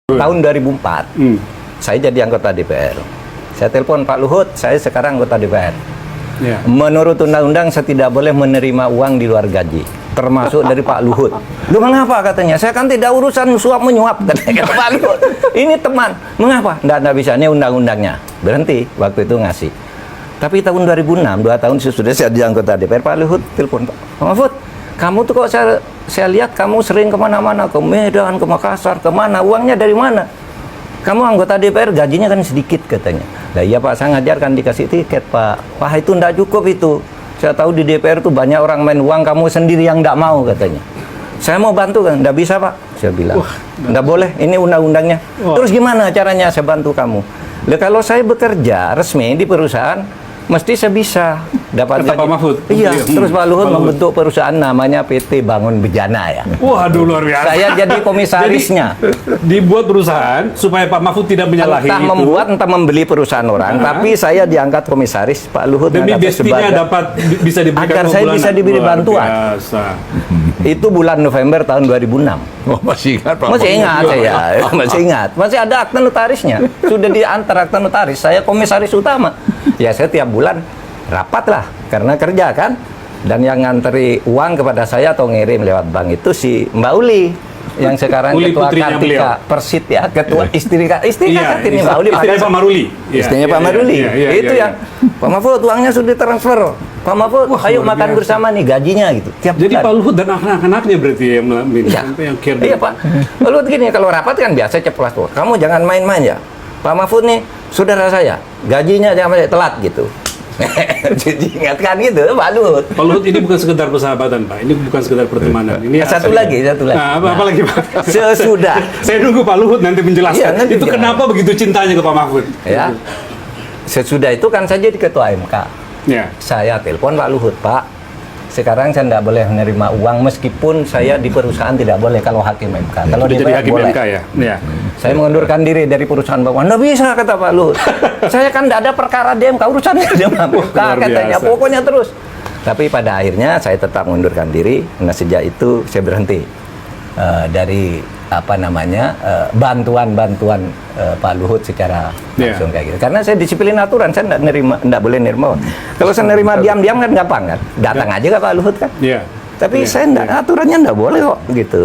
Tahun 2004, saya jadi anggota DPR. Saya telepon Pak Luhut, saya sekarang anggota DPR. Ya. Menurut undang-undang saya tidak boleh menerima uang di luar gaji, termasuk dari Pak Luhut. Lu mengapa katanya? Saya kan tidak urusan suap menyuap katanya Pak Luhut. Ini teman, mengapa? Nggak bisa, ini undang-undangnya. Berhenti waktu itu ngasih. Tapi tahun 2006, 2 tahun sesudah saya jadi anggota DPR, Pak Luhut telepon, Pak Mahfud, kamu tuh kok saya lihat kamu sering kemana-mana, ke Medan, ke Makassar, kemana, uangnya dari mana? Kamu anggota DPR gajinya kan sedikit katanya. Nah iya Pak, saya ngajarkan dikasih tiket Pak. Wah itu enggak cukup itu. Saya tahu di DPR tuh banyak orang main uang, kamu sendiri yang enggak mau katanya. Saya mau bantu kan, enggak bisa Pak. Saya bilang, enggak boleh, ini undang-undangnya. Terus gimana caranya saya bantu kamu? Lah kalau saya bekerja resmi di perusahaan, mesti saya bisa dapat Kata Pak Mahfud. Iya, terus Pak Luhut membentuk perusahaan namanya PT Bangun Bejana ya. Waduh, luar biasa. Saya jadi komisarisnya. Jadi, dibuat perusahaan supaya Pak Mahfud tidak menyalahi Entah itu. membuat, entah membeli perusahaan orang, tapi saya diangkat komisaris, Pak Luhut Demi mengangkat bestinya dapat bisa diberikan agar saya bisa diberi luar bantuan. Biasa. Itu bulan November tahun 2006. Oh, masih ingat Pak? Masih ingat saya, masih ingat. Masih ada akta notarisnya. Sudah diantar akta notaris. Saya komisaris utama. Ya saya tiap bulan rapat lah, karena kerja kan. Dan yang nganteri uang kepada saya atau ngirim lewat bank itu si Mbak Uli, yang sekarang Uli ketua putrinya Kartika beliau. Persit ya, ketua istri Iya, Kartini Mbak Uli. istrinya Pak Maruli. Iya, Istrinya iya, Pak Maruli. iya, iya, Itu iya, yang Pak Mahfud uangnya sudah transfer. Pak Mahfud, Wah, ayo luar makan biasa. bersama nih gajinya gitu. Tiap Jadi bulan. Pak Luhut dan anak-anaknya berarti yang care. Iya Pak. Lalu begini, kalau rapat kan biasa ceplas tuh. Kamu jangan main-main ya. Pak Mahfud nih, saudara saya, gajinya jangan sampai telat gitu. Jadi ingatkan gitu, Pak Luhut. Pak Luhut ini bukan sekedar persahabatan Pak, ini bukan sekedar pertemanan. Ini Satu lagi. Nah, apa lagi Pak? Sesudah. Saya nunggu Pak Luhut nanti menjelaskan. Iya, nanti itu jelas. kenapa begitu cintanya ke Pak Mahfud? Ya. Sesudah itu kan saya jadi ketua MK. Ya. Saya telepon Pak Luhut, Pak. Sekarang saya tidak boleh menerima uang meskipun saya di perusahaan tidak boleh kalau hakim MK. Kalau Udah jadi DPR hakim boleh. MK ya. Ya. Saya mengundurkan diri dari perusahaan Bapak. Nggak bisa kata Pak Luhut. Saya kan tidak ada perkara di MK, urusannya di MK luar katanya. biasa. Pokoknya terus. Tapi pada akhirnya saya tetap mengundurkan diri. Nah sejak itu saya berhenti dari bantuan Pak Luhut secara langsung kayak gitu. Karena saya disiplin aturan, saya tidak boleh nerima. Kalau saya nerima diam-diam kan gampang kan. Datang aja ke Pak Luhut kan. Iya. Tapi saya aturannya tidak boleh kok gitu.